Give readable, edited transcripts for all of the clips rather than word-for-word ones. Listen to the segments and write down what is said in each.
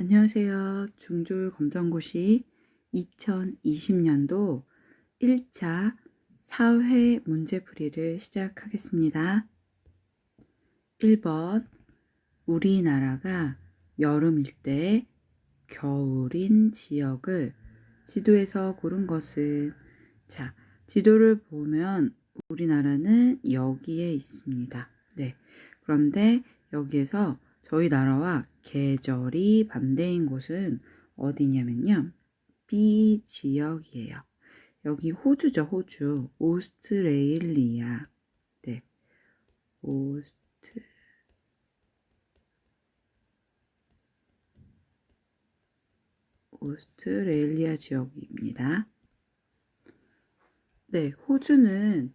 안녕하세요. 중졸 검정고시 2020년도 1차 사회 문제풀이를 시작하겠습니다. 1번 우리나라가 여름일 때 겨울인 지역을 지도에서 고른 것은 자, 지도를 보면 우리나라는 여기에 있습니다. 네. 그런데 여기에서 저희 나라와 계절이 반대인 곳은 어디냐면요. B 지역이에요. 여기 호주죠, 호주. 오스트레일리아. 네. 오스트레일리아 지역입니다. 네, 호주는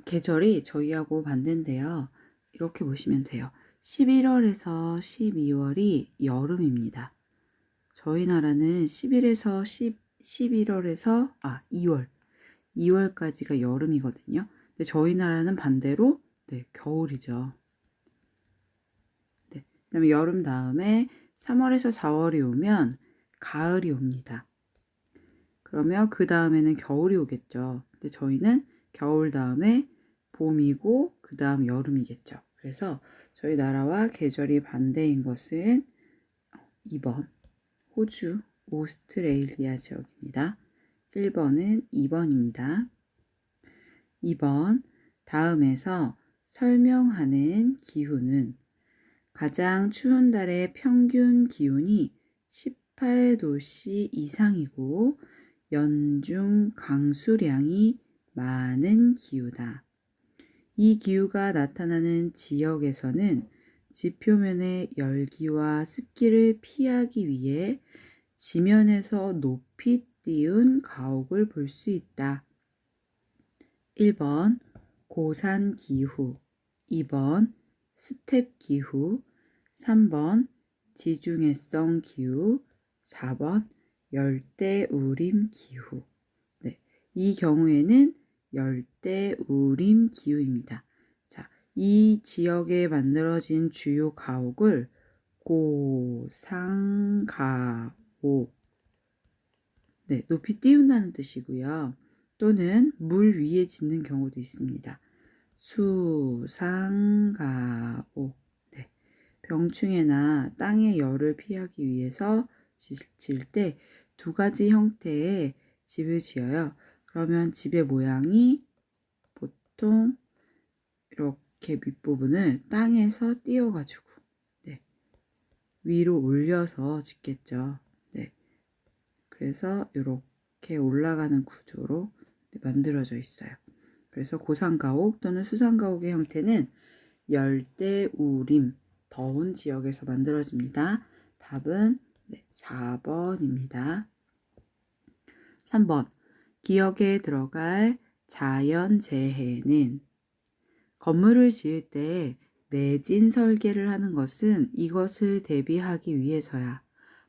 계절이 저희하고 반대인데요. 이렇게 보시면 돼요. 11월에서 12월이 여름입니다. 저희 나라는 11월에서 2월까지가 여름이거든요. 근데 저희 나라는 반대로 겨울이죠. 네. 그다음에 여름 다음에 3월에서 4월이 오면 가을이 옵니다. 그러면 그 다음에는 겨울이 오겠죠. 근데 저희는 겨울 다음에 봄이고 그 다음 여름이겠죠. 그래서 저희 나라와 계절이 반대인 것은 2번 호주 오스트레일리아 지역입니다. 1번은 2번입니다. 2번 다음에서 설명하는 기후는 가장 추운 달의 평균 기온이 18도씨 이상이고 연중 강수량이 많은 기후다. 이 기후가 나타나는 지역에서는 지표면의 열기와 습기를 피하기 위해 지면에서 높이 띄운 가옥을 볼 수 있다. 1번 고산 기후, 2번 스텝 기후, 3번 지중해성 기후, 4번 열대우림 기후. 네, 이 경우에는 열대우림 기후입니다. 자, 이 지역에 만들어진 주요 가옥을 고상가옥, 네, 높이 띄운다는 뜻이고요. 또는 물 위에 짓는 경우도 있습니다. 수상가옥, 네, 병충해나 땅의 열을 피하기 위해서 지을 때 두 가지 형태의 집을 지어요. 그러면 집의 모양이 보통 이렇게 밑부분을 땅에서 띄워가지고 위로 올려서 짓겠죠. 네. 그래서 이렇게 올라가는 구조로 만들어져 있어요. 그래서 고산가옥 또는 수산가옥의 형태는 열대우림, 더운 지역에서 만들어집니다. 답은 4번입니다. 3번, 기억에 들어갈 자연재해는 건물을 지을 때 내진 설계를 하는 것은 이것을 대비하기 위해서야.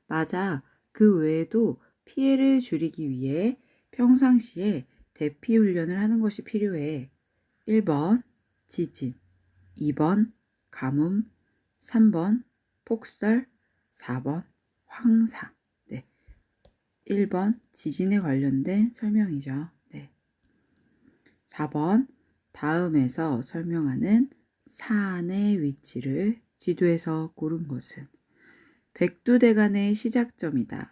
맞아. 그 외에도 피해를 줄이기 위해 평상시에 대피 훈련을 하는 것이 필요해. 1번 지진, 2번 가뭄, 3번 폭설, 4번 황사. 네. 1번 지진에 관련된 설명이죠. 네. 4번 다음에서 설명하는 산의 위치를 지도에서 고른 것은 백두대간의 시작점이다.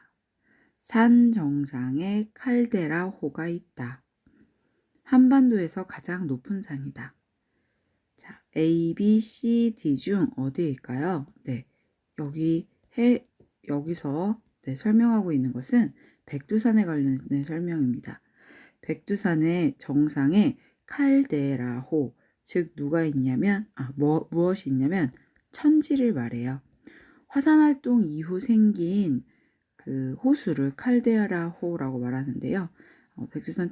산 정상에 칼데라호가 있다. 한반도에서 가장 높은 산이다. 자, A, B, C, D 중 어디일까요? 네, 여기서 설명하고 있는 것은 백두산에 관련된 설명입니다. 백두산의 정상에 칼데라호, 즉 누가 있냐면 무엇이 있냐면 천지를 말해요. 화산 활동 이후 생긴 그 호수를 칼데라호라고 말하는데요. 백두산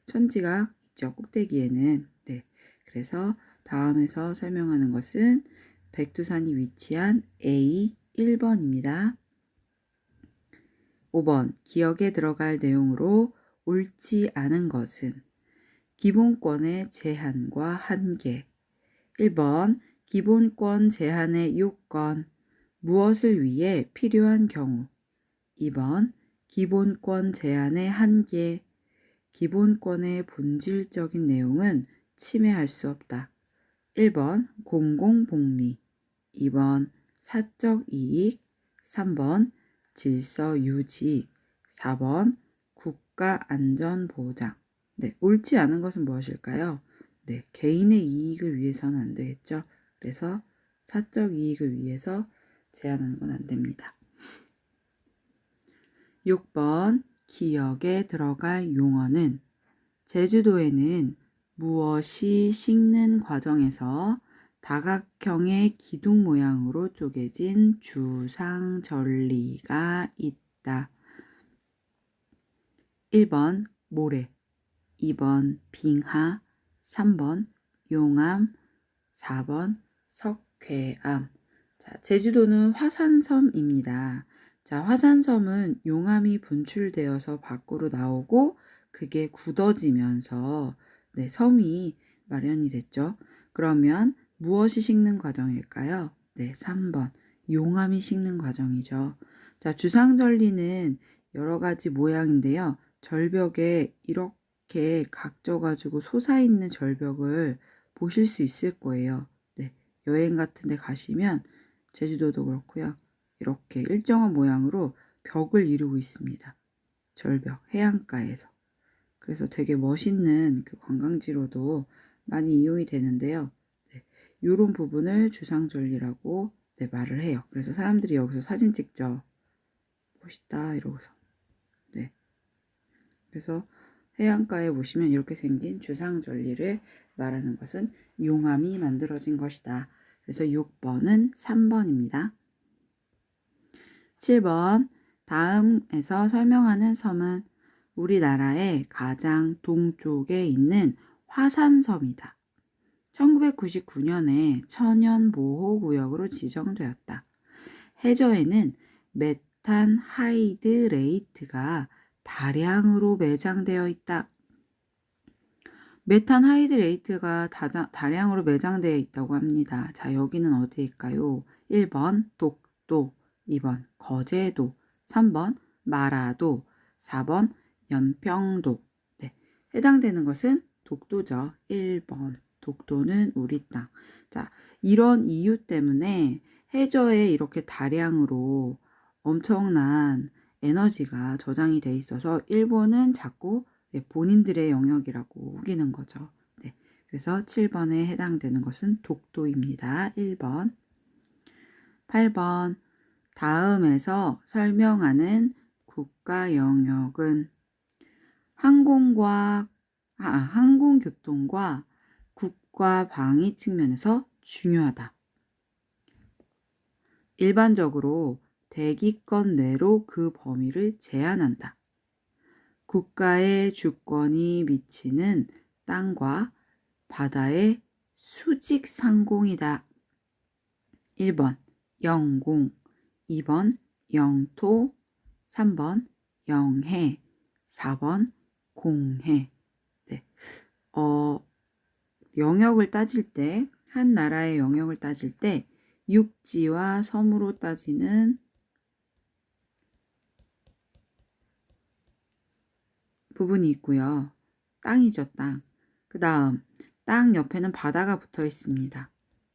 천지가 있죠. 꼭대기에는. 네. 그래서 다음에서 설명하는 것은 백두산이 위치한 A 1번입니다. 5번 기억에 들어갈 내용으로 옳지 않은 것은 기본권의 제한과 한계. 1번 기본권 제한의 요건, 무엇을 위해 필요한 경우. 2번, 기본권 제한의 한계, 기본권의 본질적인 내용은 침해할 수 없다. 1번, 공공복리, 2번, 사적 이익, 3번, 질서 유지, 4번, 국가 안전 보장. 네, 옳지 않은 것은 무엇일까요? 네, 개인의 이익을 위해서는 안 되겠죠. 그래서 사적 이익을 위해서 제한하는 건 안 됩니다. 6번, 기역에 들어갈 용어는 제주도에는 무엇이 식는 과정에서 다각형의 기둥 모양으로 쪼개진 주상절리가 있다. 1번 모래, 2번 빙하, 3번 용암, 4번 석회암. 자, 제주도는 화산섬입니다. 자, 화산섬은 용암이 분출되어서 밖으로 나오고 그게 굳어지면서 네, 섬이 마련이 됐죠. 그러면 무엇이 식는 과정일까요? 네, 3번. 용암이 식는 과정이죠. 자, 주상절리는 여러 가지 모양인데요. 절벽에 이렇게 각져가지고 솟아있는 절벽을 보실 수 있을 거예요. 네, 여행 같은 데 가시면 제주도도 그렇고요. 이렇게 일정한 모양으로 벽을 이루고 있습니다. 절벽, 해안가에서. 그래서 되게 멋있는 그 관광지로도 많이 이용이 되는데요. 네, 이런 부분을 주상절리라고 네, 말을 해요. 그래서 사람들이 여기서 사진 찍죠. 멋있다 이러고서. 네. 그래서 해안가에 보시면 이렇게 생긴 주상절리를 말하는 것은 용암이 만들어진 것이다. 그래서 6번은 3번입니다. 7번, 다음에서 설명하는 섬은 우리나라의 가장 동쪽에 있는 화산섬이다. 1999년에 천연보호구역으로 지정되었다. 해저에는 메탄 하이드레이트가 다량으로 매장되어 있다. 메탄 하이드레이트가 다량으로 매장되어 있다고 합니다. 자, 여기는 어디일까요? 1번 독도, 2번 거제도, 3번 마라도, 4번 연평도. 네, 해당되는 것은 독도죠. 1번. 독도는 우리 땅. 자, 이런 이유 때문에 해저에 이렇게 다량으로 엄청난 에너지가 저장이 돼 있어서 일본은 자꾸 본인들의 영역이라고 우기는 거죠. 네, 그래서 7번에 해당되는 것은 독도입니다. 1번. 8번. 다음에서 설명하는 국가 영역은 항공교통과 국가 방위 측면에서 중요하다. 일반적으로 대기권 내로 그 범위를 제한한다. 국가의 주권이 미치는 땅과 바다의 수직 상공이다. 1번 영공, 2번 영토, 3번 영해, 4번 공해. 네. 영역을 따질 때, 한 나라의 영역을 따질 때 육지와 섬으로 따지는 부분이 있고요. 땅이죠, 땅. 그 다음, 땅 옆에는 바다가 붙어 있습니다.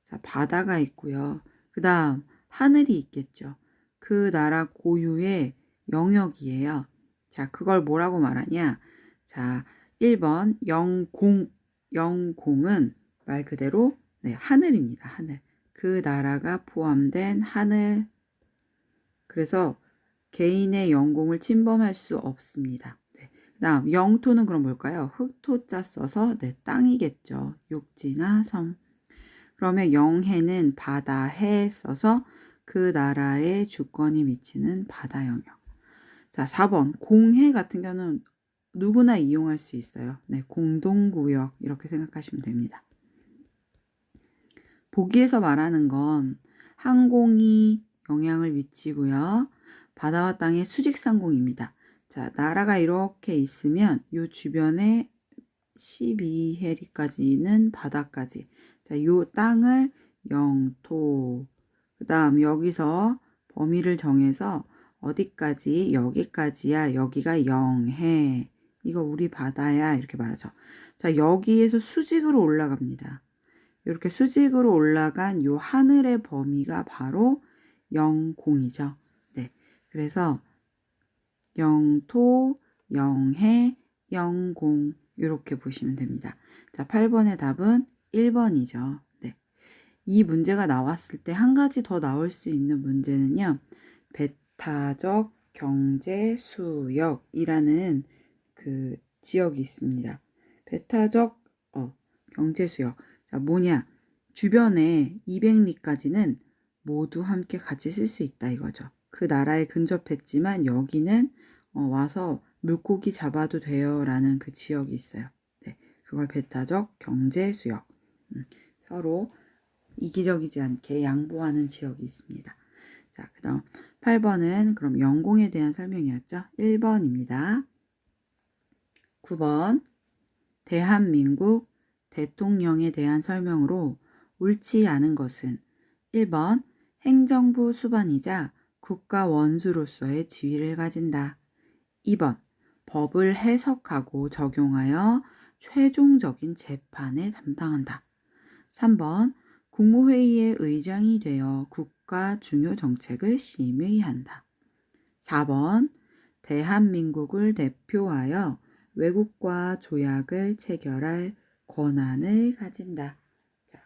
자, 바다가 있고요. 그 다음, 하늘이 있겠죠. 그 나라 고유의 영역이에요. 자, 그걸 뭐라고 말하냐? 자, 1번, 영공은 말 그대로 네, 하늘입니다. 하늘. 그 나라가 포함된 하늘. 그래서 개인의 영공을 침범할 수 없습니다. 네. 다음 영토는 그럼 뭘까요? 흑토자 써서 네, 땅이겠죠. 육지나 섬. 그러면 영해는 바다, 해 써서 그 나라의 주권이 미치는 바다 영역. 자, 4번 공해 같은 경우는 누구나 이용할 수 있어요. 네, 공동구역 이렇게 생각하시면 됩니다. 보기에서 말하는 건 항공이 영향을 미치고요. 바다와 땅의 수직상공입니다. 자, 나라가 이렇게 있으면 이 주변에 12해리까지는 바다까지. 자, 요 땅을 영토. 그 다음 여기서 범위를 정해서 어디까지, 여기까지야, 여기가 영해. 이거 우리 바다야. 이렇게 말하죠. 자, 여기에서 수직으로 올라갑니다. 이렇게 수직으로 올라간 요 하늘의 범위가 바로 영공이죠. 네. 그래서 영토, 영해, 영공 이렇게 보시면 됩니다. 자, 8번의 답은 1번이죠. 네. 이 문제가 나왔을 때 한 가지 더 나올 수 있는 문제는요. 배타적 경제 수역이라는 그 지역이 있습니다. 배타적 경제 수역. 자, 뭐냐? 주변에 200리까지는 모두 함께 같이 쓸 수 있다 이거죠. 그 나라에 근접했지만 여기는 와서 물고기 잡아도 돼요 라는 그 지역이 있어요. 네, 그걸 배타적 경제 수역. 서로 이기적이지 않게 양보하는 지역이 있습니다. 자, 그 다음 8번은 그럼 영공에 대한 설명이었죠. 1번입니다. 9번 대한민국 대통령에 대한 설명으로 옳지 않은 것은 1번 행정부 수반이자 국가 원수로서의 지위를 가진다. 2번 법을 해석하고 적용하여 최종적인 재판을 담당한다. 3번 국무회의의 의장이 되어 국가 중요 정책을 심의한다. 4번 대한민국을 대표하여 외국과 조약을 체결할 권한을 가진다. 자,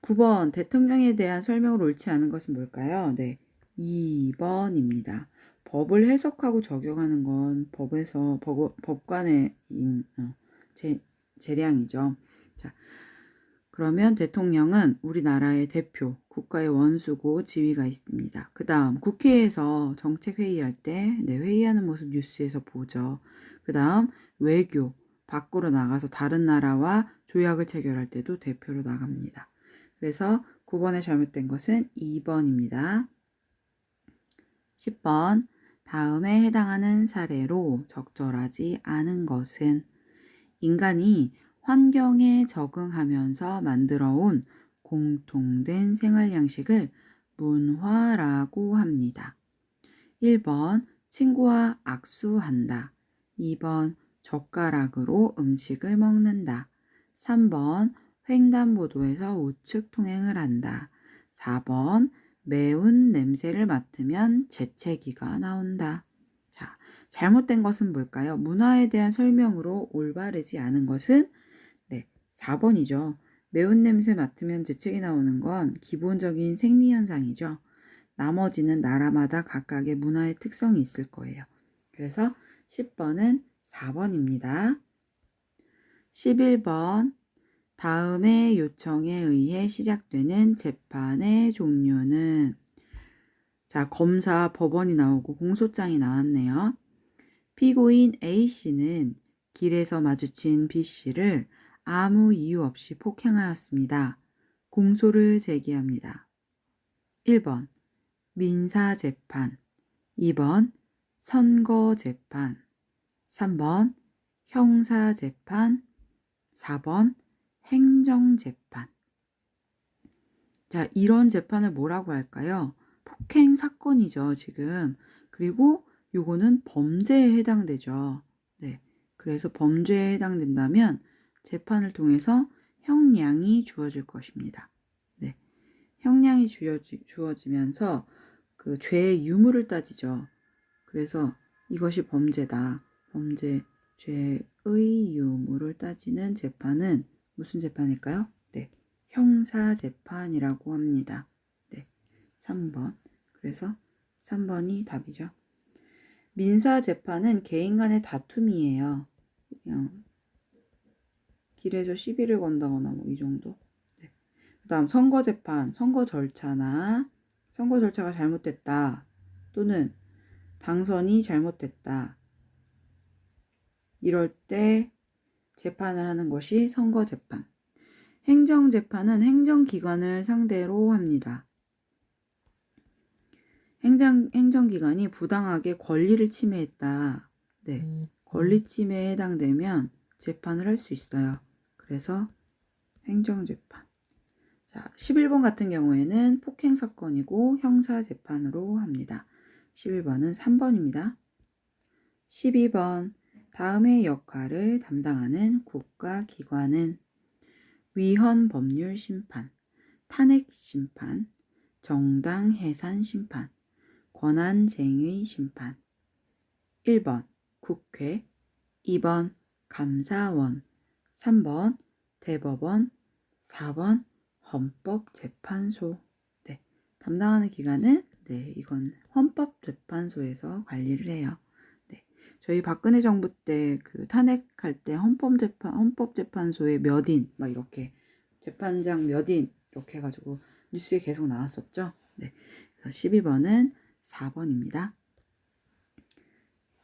9번 대통령에 대한 설명으로 옳지 않은 것은 뭘까요? 네, 2번입니다. 법을 해석하고 적용하는 건 법관의 재량이죠. 자, 그러면 대통령은 우리나라의 대표, 국가의 원수고 지위가 있습니다. 그 다음 국회에서 정책 회의할 때 회의하는 모습 뉴스에서 보죠. 그 다음 외교, 밖으로 나가서 다른 나라와 조약을 체결할 때도 대표로 나갑니다. 그래서 9번에 잘못된 것은 2번입니다. 10번 다음에 해당하는 사례로 적절하지 않은 것은 인간이 환경에 적응하면서 만들어온 공통된 생활 양식을 문화라고 합니다. 1번 친구와 악수한다. 2번 젓가락으로 음식을 먹는다. 3번 횡단보도에서 우측 통행을 한다. 4번 매운 냄새를 맡으면 재채기가 나온다. 자, 잘못된 것은 뭘까요? 문화에 대한 설명으로 올바르지 않은 것은 4번이죠. 매운 냄새 맡으면 재채기 나오는 건 기본적인 생리현상이죠. 나머지는 나라마다 각각의 문화의 특성이 있을 거예요. 그래서 10번은 4번입니다. 11번 다음의 요청에 의해 시작되는 재판의 종류는 자, 검사, 법원이 나오고 공소장이 나왔네요. 피고인 A씨는 길에서 마주친 B씨를 아무 이유 없이 폭행하였습니다. 공소를 제기합니다. 1번 민사재판, 2번 선거재판, 3번 형사재판, 4번 행정재판. 자, 이런 재판을 뭐라고 할까요? 폭행 사건이죠, 지금. 그리고 요거는 범죄에 해당되죠. 네. 그래서 범죄에 해당된다면 재판을 통해서 형량이 주어질 것입니다. 네. 형량이 주어지면서 그 죄의 유무를 따지죠. 그래서 이것이 범죄다. 죄의 유무를 따지는 재판은 무슨 재판일까요? 네. 형사재판이라고 합니다. 네. 3번. 그래서 3번이 답이죠. 민사재판은 개인 간의 다툼이에요. 그냥 길에서 시비를 건다거나 뭐 이 정도. 네. 그 다음 선거재판, 선거 절차가 잘못됐다. 또는 당선이 잘못됐다. 이럴 때 재판을 하는 것이 선거재판. 행정재판은 행정기관을 상대로 합니다. 행정기관이 부당하게 권리를 침해했다. 네. 권리 침해에 해당되면 재판을 할 수 있어요. 그래서 행정재판. 자, 11번 같은 경우에는 폭행 사건이고 형사 재판으로 합니다. 11번은 3번입니다. 12번 다음의 역할을 담당하는 국가기관은 위헌 법률 심판, 탄핵 심판, 정당 해산 심판, 권한쟁의 심판. 1번 국회, 2번 감사원, 3번 대법원, 4번 헌법재판소. 네, 담당하는 기관은 이건 헌법재판소에서 관리를 해요. 네, 저희 박근혜 정부 때 그 탄핵할 때 헌법재판소에 몇 인, 막 이렇게 재판장 몇 인 이렇게 해가지고 뉴스에 계속 나왔었죠. 네, 그래서 12번은 4번입니다.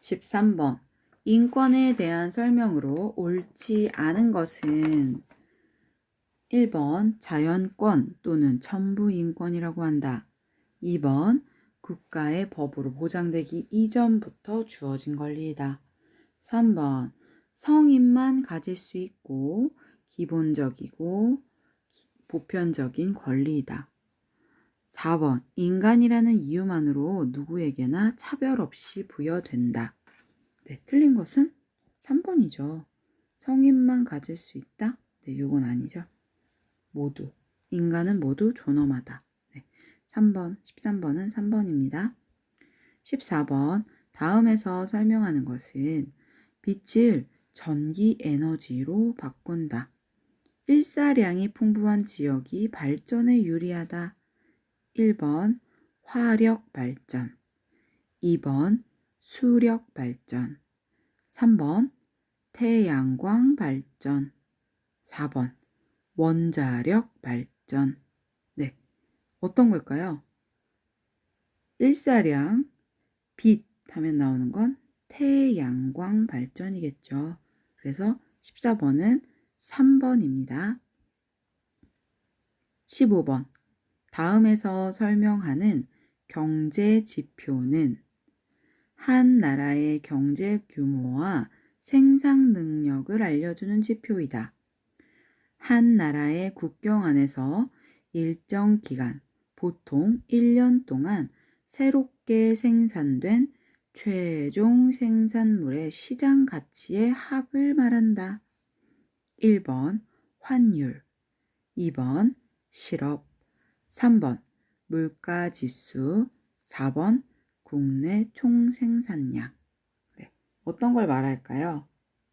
13번 인권에 대한 설명으로 옳지 않은 것은 1번 자연권 또는 천부인권이라고 한다. 2번 국가의 법으로 보장되기 이전부터 주어진 권리이다. 3번 성인만 가질 수 있고 기본적이고 보편적인 권리이다. 4번 인간이라는 이유만으로 누구에게나 차별 없이 부여된다. 네, 틀린 것은 3번이죠. 성인만 가질 수 있다? 네, 요건 아니죠. 모두 인간은 모두 존엄하다. 네, 3번 13번은 3번입니다. 14번 다음에서 설명하는 것은 빛을 전기 에너지로 바꾼다. 일사량이 풍부한 지역이 발전에 유리하다. 1번 화력 발전, 2번 수력 발전, 3번 태양광 발전, 4번 원자력 발전. 네, 어떤 걸까요? 일사량, 빛 하면 나오는 건 태양광 발전이겠죠. 그래서 14번은 3번입니다. 15번 다음에서 설명하는 경제 지표는 한 나라의 경제 규모와 생산 능력을 알려주는 지표이다. 한 나라의 국경 안에서 일정 기간, 보통 1년 동안 새롭게 생산된 최종 생산물의 시장 가치의 합을 말한다. 1번 환율, 2번 실업, 3번 물가지수, 4번 국내 총생산량. 네, 어떤 걸 말할까요?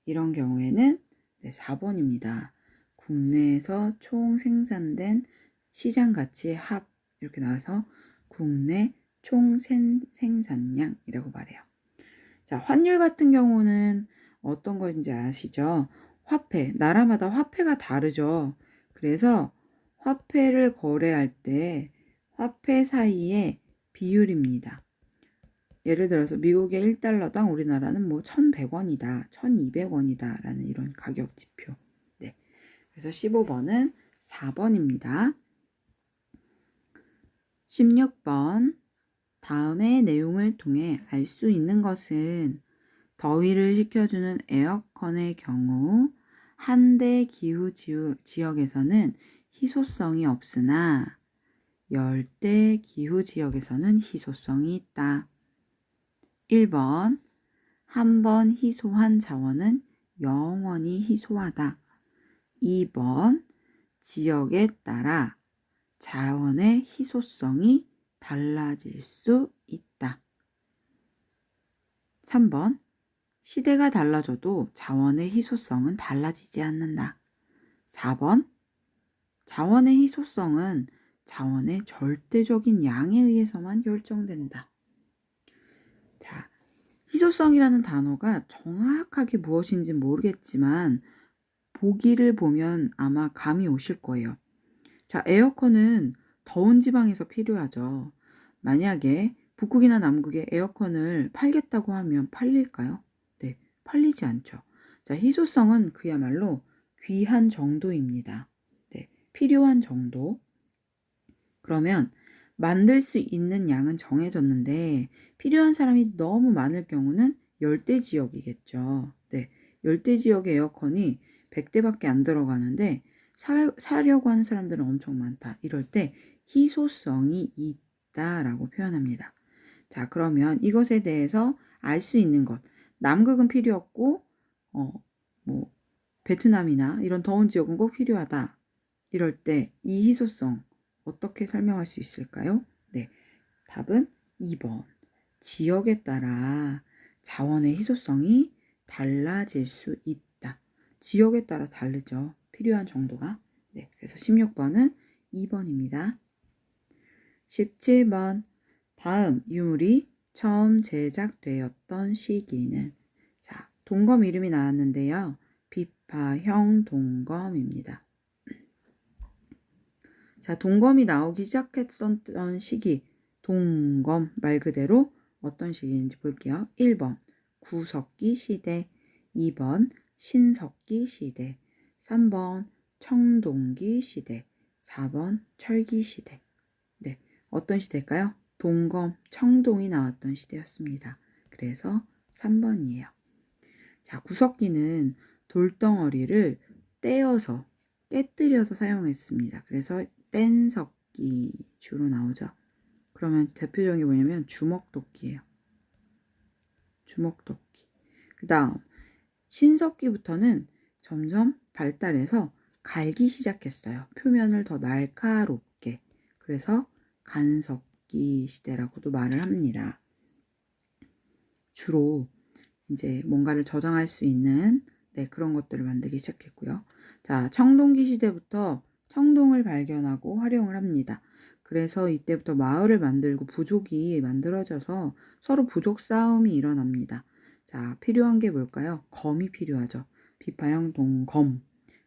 이런 경우에는 4번입니다. 국내에서 총 생산된 시장 가치의 합 이렇게 나와서 국내 총 생산량이라고 말해요. 자, 환율 같은 경우는 어떤 거인지 아시죠? 화폐, 나라마다 화폐가 다르죠. 그래서 화폐를 거래할 때 화폐 사이의 비율입니다. 예를 들어서 미국의 1달러당 우리나라는 뭐 1,100원이다, 1,200원이다 라는 이런 가격 지표. 네, 그래서 15번은 4번입니다. 16번 다음의 내용을 통해 알 수 있는 것은 더위를 식혀주는 에어컨의 경우 한대 기후 지역에서는 희소성이 없으나 열대 기후 지역에서는 희소성이 있다. 1번 한 번 희소한 자원은 영원히 희소하다. 2번 지역에 따라 자원의 희소성이 달라질 수 있다. 3번 시대가 달라져도 자원의 희소성은 달라지지 않는다. 4번 자원의 희소성은 자원의 절대적인 양에 의해서만 결정된다. 자, 희소성이라는 단어가 정확하게 무엇인지 모르겠지만 보기를 보면 아마 감이 오실 거예요. 자, 에어컨은 더운 지방에서 필요하죠. 만약에 북극이나 남극에 에어컨을 팔겠다고 하면 팔릴까요? 네, 팔리지 않죠. 자, 희소성은 그야말로 귀한 정도입니다. 네, 필요한 정도. 그러면 만들 수 있는 양은 정해졌는데 필요한 사람이 너무 많을 경우는 열대 지역이겠죠. 네, 열대 지역의 에어컨이 100대밖에 안 들어가는데 사려고 하는 사람들은 엄청 많다. 이럴 때 희소성이 있다라고 표현합니다. 자, 그러면 이것에 대해서 알 수 있는 것. 남극은 필요 없고, 뭐, 베트남이나 이런 더운 지역은 꼭 필요하다. 이럴 때 이 희소성 어떻게 설명할 수 있을까요? 네, 답은 2번. 지역에 따라 자원의 희소성이 달라질 수 있다. 지역에 따라 다르죠. 필요한 정도가. 네, 그래서 16번은 2번입니다. 17번. 다음 유물이 처음 제작되었던 시기는, 자, 동검 이름이 나왔는데요. 비파형 동검입니다. 자, 동검이 나오기 시작했던 시기, 동검 말 그대로 어떤 시기인지 볼게요. 1번 구석기 시대, 2번 신석기 시대, 3번 청동기 시대, 4번 철기 시대. 네, 어떤 시대일까요? 동검, 청동이 나왔던 시대였습니다. 그래서 3번이에요. 자, 구석기는 돌덩어리를 떼어서 깨뜨려서 사용했습니다. 그래서 뗀석기 주로 나오죠. 그러면 대표적인 게 뭐냐면 주먹도끼예요. 주먹도끼. 그 다음 신석기부터는 점점 발달해서 갈기 시작했어요. 표면을 더 날카롭게. 그래서 간석기 시대라고도 말을 합니다. 주로 이제 뭔가를 저장할 수 있는 그런 것들을 만들기 시작했고요. 자, 청동기 시대부터 청동을 발견하고 활용을 합니다. 그래서 이때부터 마을을 만들고 부족이 만들어져서 서로 부족 싸움이 일어납니다. 자, 필요한 게 뭘까요? 검이 필요하죠. 비파형 동검.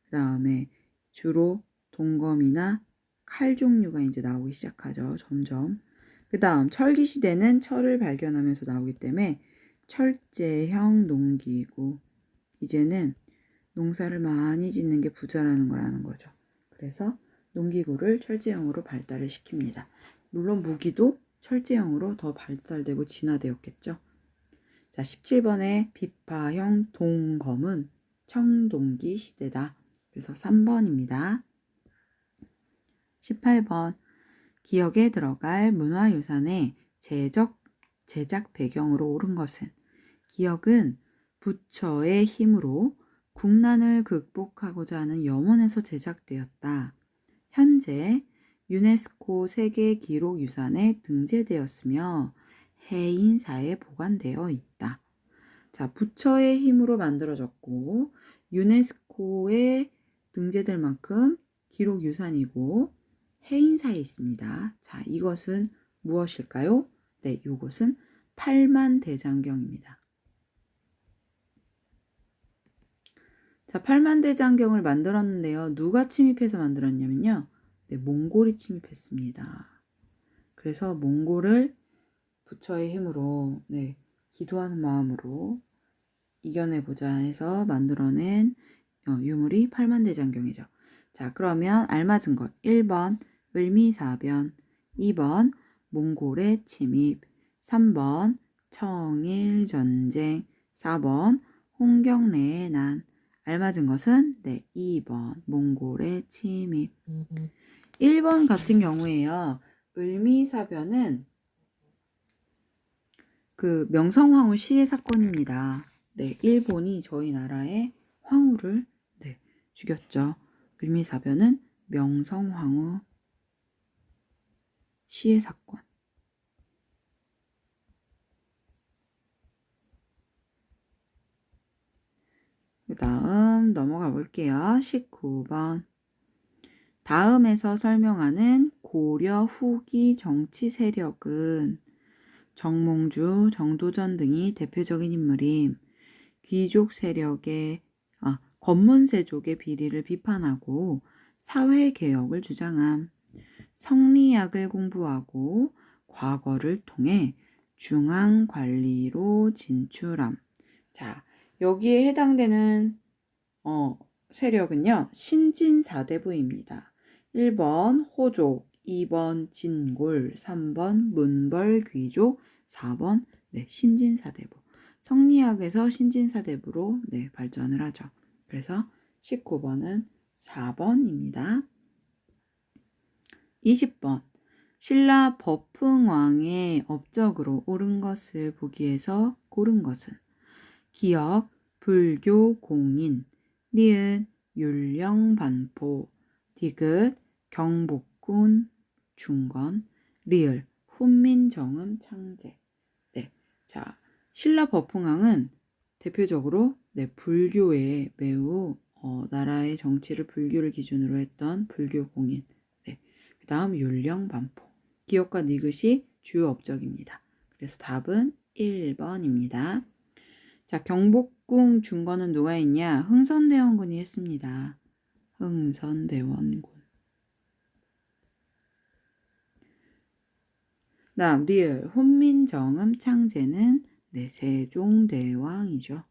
그 다음에 주로 동검이나 칼 종류가 이제 나오기 시작하죠. 점점. 그 다음 철기 시대는 철을 발견하면서 나오기 때문에 철제형 농기구. 이제는 농사를 많이 짓는 게 부자라는 걸 아는 거죠. 그래서 농기구를 철제형으로 발달을 시킵니다. 물론 무기도 철제형으로 더 발달되고 진화되었겠죠. 자, 17번의 비파형 동검은 청동기 시대다. 그래서 3번입니다. 18번. 기억에 들어갈 문화유산의 제작 배경으로 옳은 것은, 기억은 부처의 힘으로 국난을 극복하고자 하는 염원에서 제작되었다. 현재 유네스코 세계기록유산에 등재되었으며 해인사에 보관되어 있다. 자, 부처의 힘으로 만들어졌고 유네스코에 등재될 만큼 기록유산이고 해인사에 있습니다. 자, 이것은 무엇일까요? 네, 이것은 팔만대장경입니다. 자, 팔만대장경을 만들었는데요. 누가 침입해서 만들었냐면요. 네, 몽골이 침입했습니다. 그래서 몽골을 부처의 힘으로 기도하는 마음으로 이겨내고자 해서 만들어낸 유물이 팔만대장경이죠. 자, 그러면 알맞은 것. 1번 을미사변, 2번 몽골의 침입, 3번 청일전쟁, 4번 홍경래의 난. 알맞은 것은 2번 몽골의 침입. 1번 같은 경우에요. 을미사변은 그 명성황후 시해 사건입니다. 네, 일본이 저희 나라의 황후를 죽였죠. 을미사변은 명성황후 시해 사건. 그 다음 넘어가 볼게요. 19번. 다음에서 설명하는 고려 후기 정치 세력은 정몽주, 정도전 등이 대표적인 인물임. 귀족 세력의 권문세족의 비리를 비판하고 사회개혁을 주장함. 성리학을 공부하고 과거를 통해 중앙관리로 진출함. 자, 여기에 해당되는 세력은요. 신진사대부입니다. 1번 호족, 2번 진골, 3번 문벌귀족, 4번 신진사대부. 성리학에서 신진사대부로 발전을 하죠. 그래서 19번은 4번입니다. 20번. 신라 버풍왕의 업적으로 옳은 것을 보기 위해서 고른 것은 기역, 불교 공인, 니은, 율령 반포, 디귿, 경복군 중건, 리을, 훈민정음 창제. 네, 자, 신라 버풍왕은 대표적으로 불교에 매우 나라의 정치를 불교를 기준으로 했던 불교 공인. 네, 그 다음 율령 반포, 기역과 니귿이 주요 업적입니다. 그래서 답은 1번입니다. 자, 경복궁 중건은 누가 했냐? 흥선대원군이 했습니다. 흥선대원군. 다음 리을, 훈민정음 창제는 세종대왕이죠.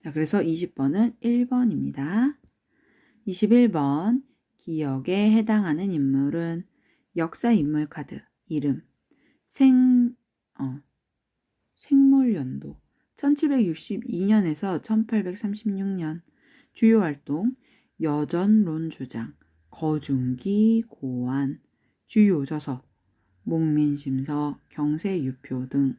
자, 그래서 20번은 1번입니다. 21번. 기역에 해당하는 인물은 역사 인물 카드, 이름, 생몰연도 1762년에서 1836년, 주요 활동, 여전론 주장, 거중기 고안, 주요 저서, 목민심서, 경세유표 등.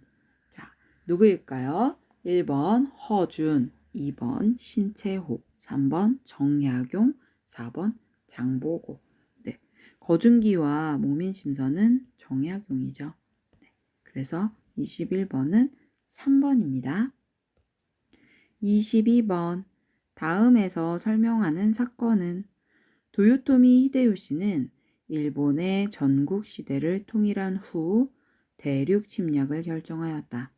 자, 누구일까요? 1번 허준, 2번 신채호, 3번 정약용, 4번 장보고. 네, 거중기와 목민심서는 정약용이죠. 네, 그래서 21번은 3번입니다. 22번. 다음에서 설명하는 사건은 도요토미 히데요시는 일본의 전국 시대를 통일한 후 대륙 침략을 결정하였다.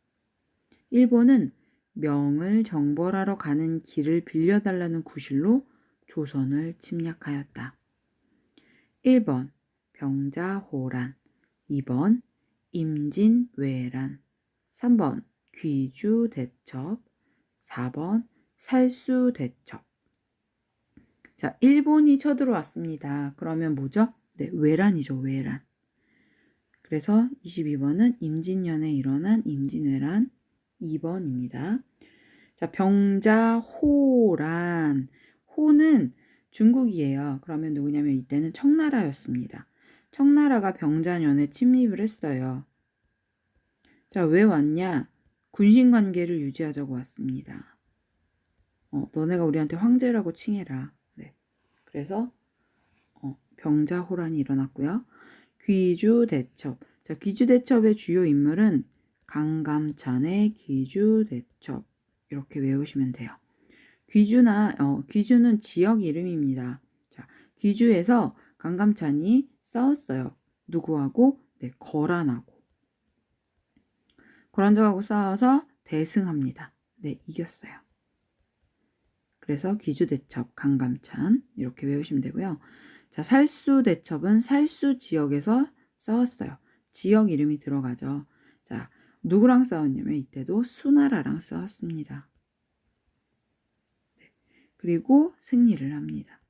일본은 명을 정벌하러 가는 길을 빌려달라는 구실로 조선을 침략하였다. 1번 병자호란, 2번 임진왜란, 3번 귀주대첩, 4번 살수대첩. 자, 일본이 쳐들어왔습니다. 그러면 뭐죠? 네, 왜란이죠, 왜란. 그래서 22번은 임진년에 일어난 임진왜란 2번입니다. 자, 병자호란. 호는 중국이에요. 그러면 누구냐면 이때는 청나라였습니다. 청나라가 병자년에 침입을 했어요. 자, 왜 왔냐? 군신관계를 유지하자고 왔습니다. 너네가 우리한테 황제라고 칭해라. 네. 그래서 병자호란이 일어났고요. 귀주대첩. 자, 귀주대첩의 주요 인물은 강감찬의 귀주대첩. 이렇게 외우시면 돼요. 귀주는 지역 이름입니다. 자, 귀주에서 강감찬이 싸웠어요. 누구하고? 네, 거란하고. 거란족하고 싸워서 대승합니다. 네, 이겼어요. 그래서 귀주대첩, 강감찬 이렇게 외우시면 되고요. 자, 살수대첩은 살수 지역에서 싸웠어요. 지역 이름이 들어가죠. 자, 누구랑 싸웠냐면 이때도 수나라랑 싸웠습니다. 네, 그리고 승리를 합니다.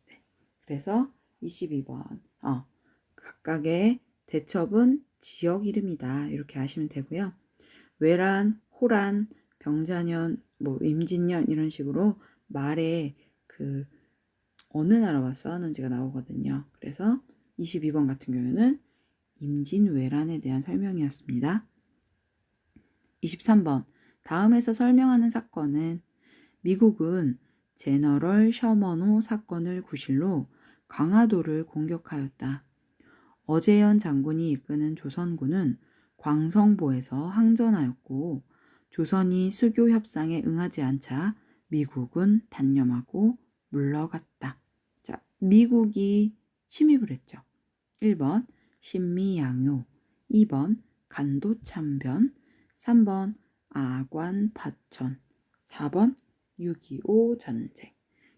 네, 그래서 22번 각각의 대첩은 지역 이름이다. 이렇게 아시면 되고요. 왜란, 호란, 병자년, 임진년 이런 식으로 말에 어느 나라와 싸웠는지가 나오거든요. 그래서 22번 같은 경우는 임진왜란에 대한 설명이었습니다. 23번. 다음에서 설명하는 사건은 미국은 제너럴 셔먼호 사건을 구실로 강화도를 공격하였다. 어제연 장군이 이끄는 조선군은 광성보에서 항전하였고 조선이 수교 협상에 응하지 않자 미국은 단념하고 물러갔다. 자, 미국이 침입을 했죠. 1번 신미양요, 2번 간도참변, 3번 아관파천, 4번 6.25 전쟁.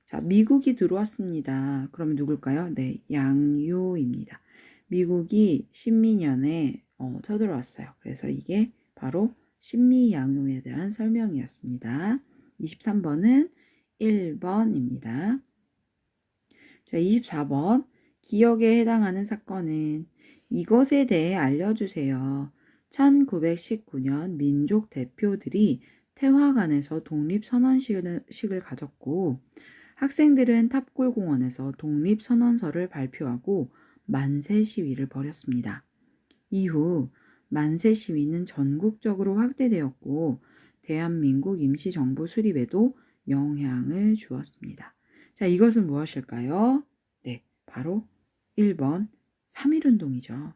자, 미국이 들어왔습니다. 그럼 누굴까요? 네, 양요입니다. 미국이 신미년에 쳐들어왔어요. 그래서 이게 바로 신미양요에 대한 설명이었습니다. 23번은 1번입니다. 자, 24번. 기역에 해당하는 사건은 이것에 대해 알려주세요. 1919년 민족 대표들이 태화관에서 독립선언식을 가졌고 학생들은 탑골공원에서 독립선언서를 발표하고 만세 시위를 벌였습니다. 이후 만세 시위는 전국적으로 확대되었고 대한민국 임시정부 수립에도 영향을 주었습니다. 자, 이것은 무엇일까요? 네, 바로 1번 3.1운동이죠.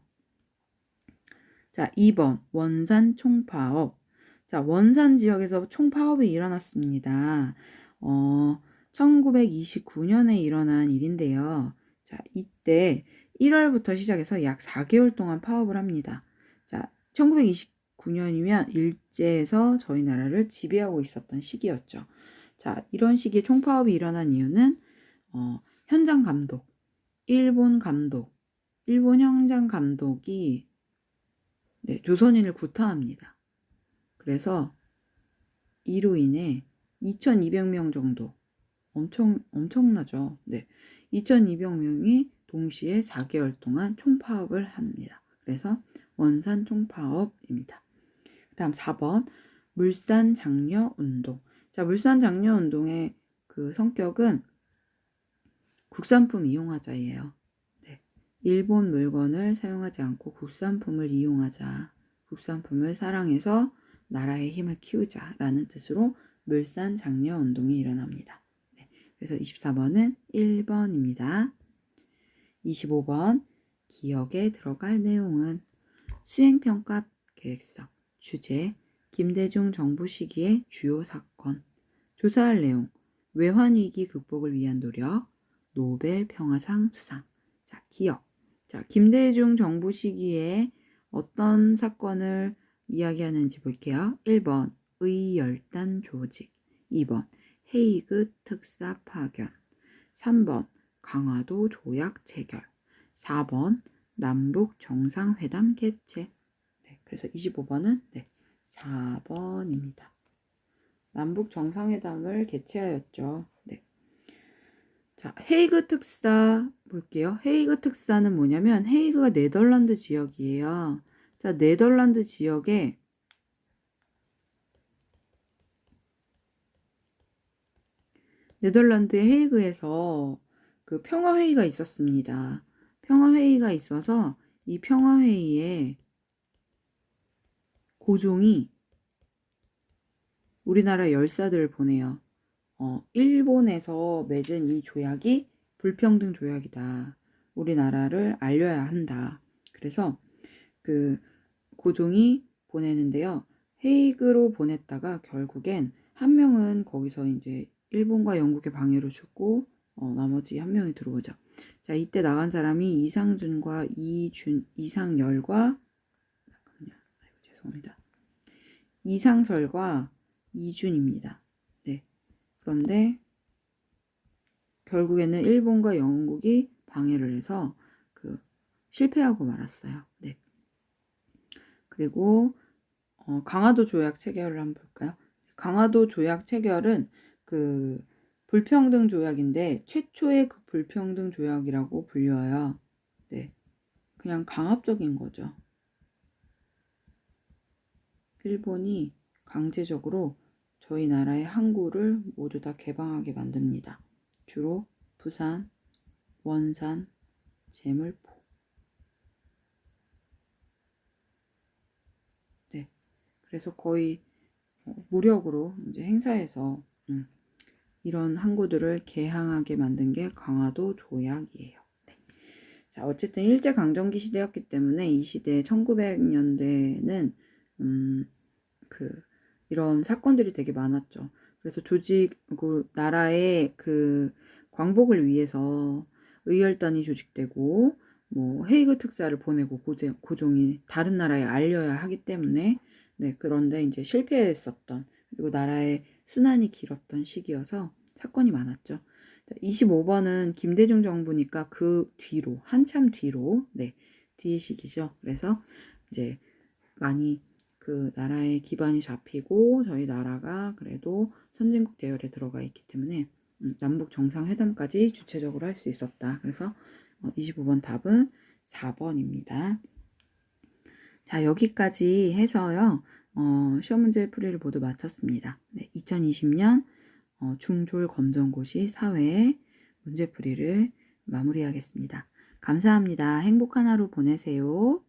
자, 2번 원산 총파업. 자, 원산 지역에서 총파업이 일어났습니다. 1929년에 일어난 일인데요. 자, 이때 1월부터 시작해서 약 4개월 동안 파업을 합니다. 자, 1929년이면 일제에서 저희 나라를 지배하고 있었던 시기였죠. 자, 이런 시기에 총파업이 일어난 이유는 현장 감독, 일본 현장 감독이 조선인을 구타합니다. 그래서 이로 인해 2,200명 정도, 엄청나죠. 2,200명이 동시에 4개월 동안 총파업을 합니다. 그래서 원산 총파업입니다. 그 다음 4번 물산 장려 운동. 자, 물산 장려 운동의 그 성격은 국산품 이용하자예요. 일본 물건을 사용하지 않고 국산품을 이용하자. 국산품을 사랑해서 나라의 힘을 키우자라는 뜻으로 물산 장려 운동이 일어납니다. 그래서 24번은 1번입니다. 25번 기억에 들어갈 내용은 수행평가 계획서, 주제, 김대중 정부 시기의 주요 사건, 조사할 내용, 외환위기 극복을 위한 노력, 노벨 평화상 수상. 자, 기억. 자, 김대중 정부 시기에 어떤 사건을 이야기하는지 볼게요. 1번 의열단 조직, 2번 헤이그 특사 파견, 3번 강화도 조약 체결, 4번 남북 정상회담 개최. 그래서 25번은 4번입니다. 남북 정상회담을 개최하였죠. 자, 헤이그 특사 볼게요. 헤이그 특사는 뭐냐면 헤이그가 네덜란드 지역이에요. 자, 네덜란드 지역에 네덜란드의 헤이그에서 그 평화회의가 있었습니다. 평화회의가 있어서 이 평화회의에 고종이 우리나라 열사들을 보내요. 일본에서 맺은 이 조약이 불평등 조약이다. 우리나라를 알려야 한다. 그래서 그 고종이 보내는데요. 헤이그로 보냈다가 결국엔 한 명은 거기서 이제 일본과 영국의 방해로 죽고 나머지 한 명이 들어오죠. 자, 이때 나간 사람이 이상준과 이상열과 죄송합니다. 이상설과 이준입니다. 그런데 결국에는 일본과 영국이 방해를 해서 실패하고 말았어요. 그리고 강화도 조약 체결을 한번 볼까요? 강화도 조약 체결은 그 불평등 조약인데 최초의 그 불평등 조약이라고 불려요. 그냥 강압적인 거죠. 일본이 강제적으로 저희 나라의 항구를 모두 다 개방하게 만듭니다. 주로 부산, 원산, 제물포. 그래서 거의 무력으로 이제 행사해서 이런 항구들을 개항하게 만든 게 강화도 조약이에요. 자, 어쨌든 일제강점기 시대였기 때문에 이 시대 1900년대는 이런 사건들이 되게 많았죠. 그래서 나라의 그 광복을 위해서 의열단이 조직되고 뭐 헤이그 특사를 보내고 고종이 다른 나라에 알려야 하기 때문에 그런데 이제 실패했었던 그리고 나라의 순환이 길었던 시기여서 사건이 많았죠. 자, 25번은 김대중 정부니까 그 뒤로 한참 뒤로 뒤의 시기죠. 그래서 이제 많이 그 나라의 기반이 잡히고 저희 나라가 그래도 선진국 대열에 들어가 있기 때문에 남북 정상회담까지 주체적으로 할 수 있었다. 그래서 25번 답은 4번입니다. 자, 여기까지 해서요. 시험 문제 풀이를 모두 마쳤습니다. 네, 2020년 중졸 검정고시 사회 문제 풀이를 마무리하겠습니다. 감사합니다. 행복한 하루 보내세요.